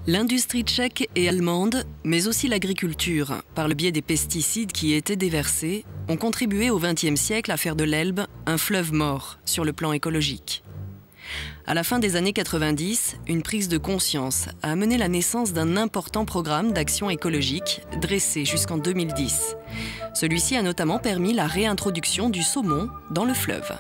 L'industrie tchèque et allemande, mais aussi l'agriculture, par le biais des pesticides qui y étaient déversés, ont contribué au XXe siècle à faire de l'Elbe un fleuve mort sur le plan écologique. À la fin des années 90, une prise de conscience a amené la naissance d'un important programme d'action écologique dressé jusqu'en 2010. Celui-ci a notamment permis la réintroduction du saumon dans le fleuve.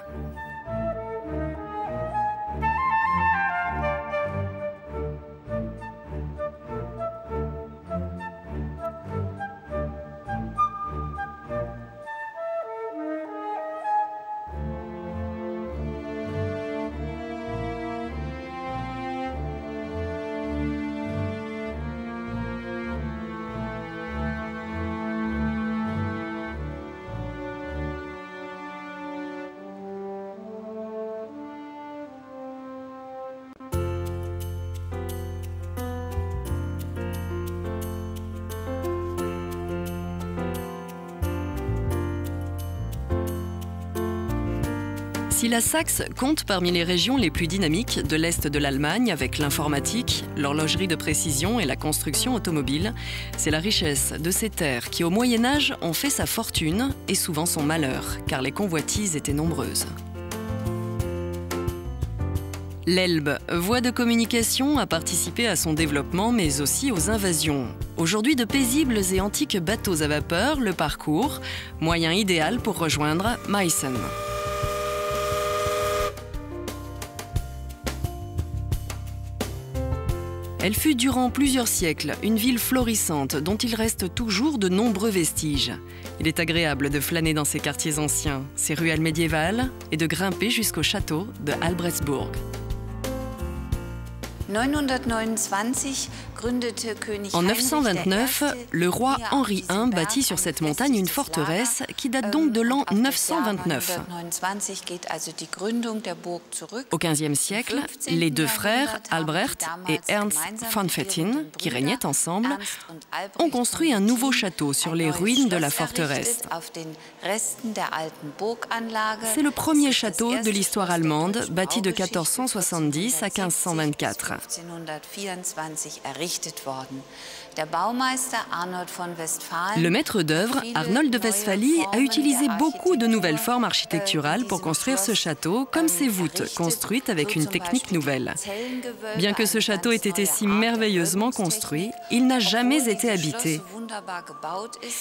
Si la Saxe compte parmi les régions les plus dynamiques de l'Est de l'Allemagne avec l'informatique, l'horlogerie de précision et la construction automobile, c'est la richesse de ces terres qui au Moyen-Âge ont fait sa fortune et souvent son malheur, car les convoitises étaient nombreuses. L'Elbe, voie de communication, a participé à son développement mais aussi aux invasions. Aujourd'hui, de paisibles et antiques bateaux à vapeur le parcourent, moyen idéal pour rejoindre Meissen. Elle fut durant plusieurs siècles une ville florissante dont il reste toujours de nombreux vestiges. Il est agréable de flâner dans ses quartiers anciens, ses ruelles médiévales et de grimper jusqu'au château de Albrechtsburg. En 929, le roi Henri I bâtit sur cette montagne une forteresse qui date donc de l'an 929. Au XVe siècle, les deux frères, Albrecht et Ernst von Fettin, qui régnaient ensemble, ont construit un nouveau château sur les ruines de la forteresse. C'est le premier château de l'histoire allemande, bâti de 1470 à 1524. Le maître d'œuvre, Arnold de Westphalie, a utilisé beaucoup de nouvelles formes architecturales pour construire ce château, comme ses voûtes, construites avec une technique nouvelle. Bien que ce château ait été si merveilleusement construit, il n'a jamais été habité.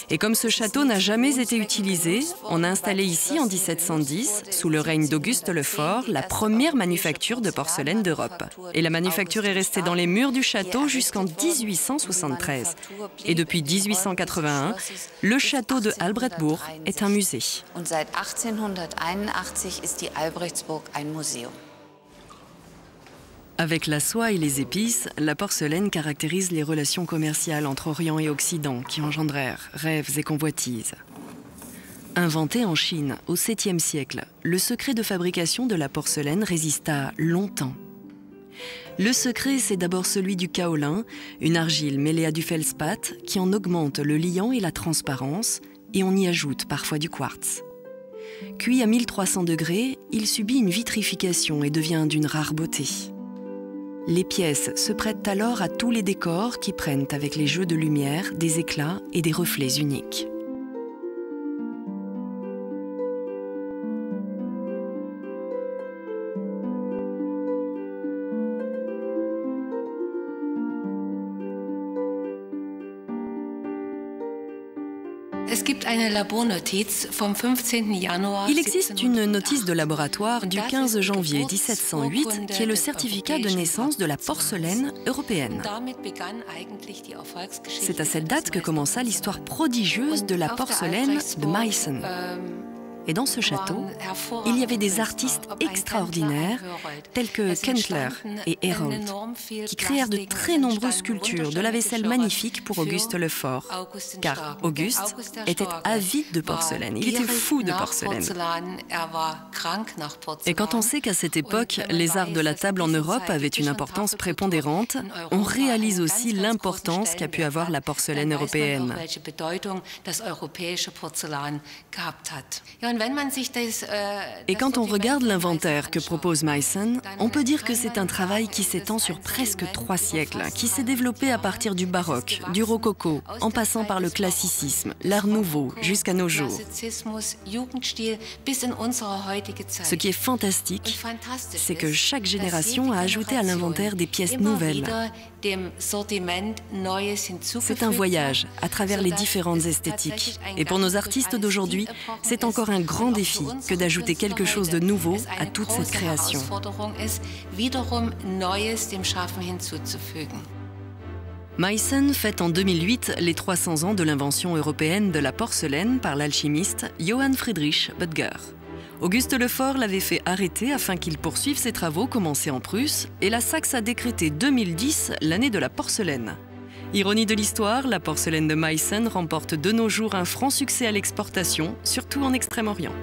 Et comme ce château n'a jamais été utilisé, on a installé ici en 1710, sous le règne d'Auguste le Fort, la première manufacture de porcelaine d'Europe. Et la manufacture est restée dans les murs du château jusqu'en 1873. Et depuis 1881, le château de Albrechtsburg est un musée. Avec la soie et les épices, la porcelaine caractérise les relations commerciales entre Orient et Occident qui engendrèrent rêves et convoitises. Inventé en Chine au 7e siècle, le secret de fabrication de la porcelaine résista longtemps. Le secret, c'est d'abord celui du kaolin, une argile mêlée à du feldspath qui en augmente le liant et la transparence, et on y ajoute parfois du quartz. Cuit à 1300 degrés, il subit une vitrification et devient d'une rare beauté. Les pièces se prêtent alors à tous les décors qui prennent avec les jeux de lumière des éclats et des reflets uniques. Il existe une notice de laboratoire du 15 janvier 1708 qui est le certificat de naissance de la porcelaine européenne. C'est à cette date que commença l'histoire prodigieuse de la porcelaine de Meissen. Et dans ce château, il y avait des artistes extraordinaires tels que Kendler et Herold, qui créèrent de très nombreuses sculptures, de la vaisselle magnifique pour Auguste le Fort. Car Auguste était avide de porcelaine, il était fou de porcelaine. Et quand on sait qu'à cette époque, les arts de la table en Europe avaient une importance prépondérante, on réalise aussi l'importance qu'a pu avoir la porcelaine européenne. Et quand on regarde l'inventaire que propose Meissen, on peut dire que c'est un travail qui s'étend sur presque 3 siècles, qui s'est développé à partir du baroque, du rococo, en passant par le classicisme, l'art nouveau, jusqu'à nos jours. Ce qui est fantastique, c'est que chaque génération a ajouté à l'inventaire des pièces nouvelles. C'est un voyage à travers les différentes esthétiques. Et pour nos artistes d'aujourd'hui, c'est encore un grand défi que d'ajouter quelque chose de nouveau à toute cette création. Meissen fête en 2008 les 300 ans de l'invention européenne de la porcelaine par l'alchimiste Johann Friedrich Böttger. Auguste Lefort l'avait fait arrêter afin qu'il poursuive ses travaux commencés en Prusse, et la Saxe a décrété 2010 l'année de la porcelaine. Ironie de l'histoire, la porcelaine de Meissen remporte de nos jours un franc succès à l'exportation, surtout en Extrême-Orient.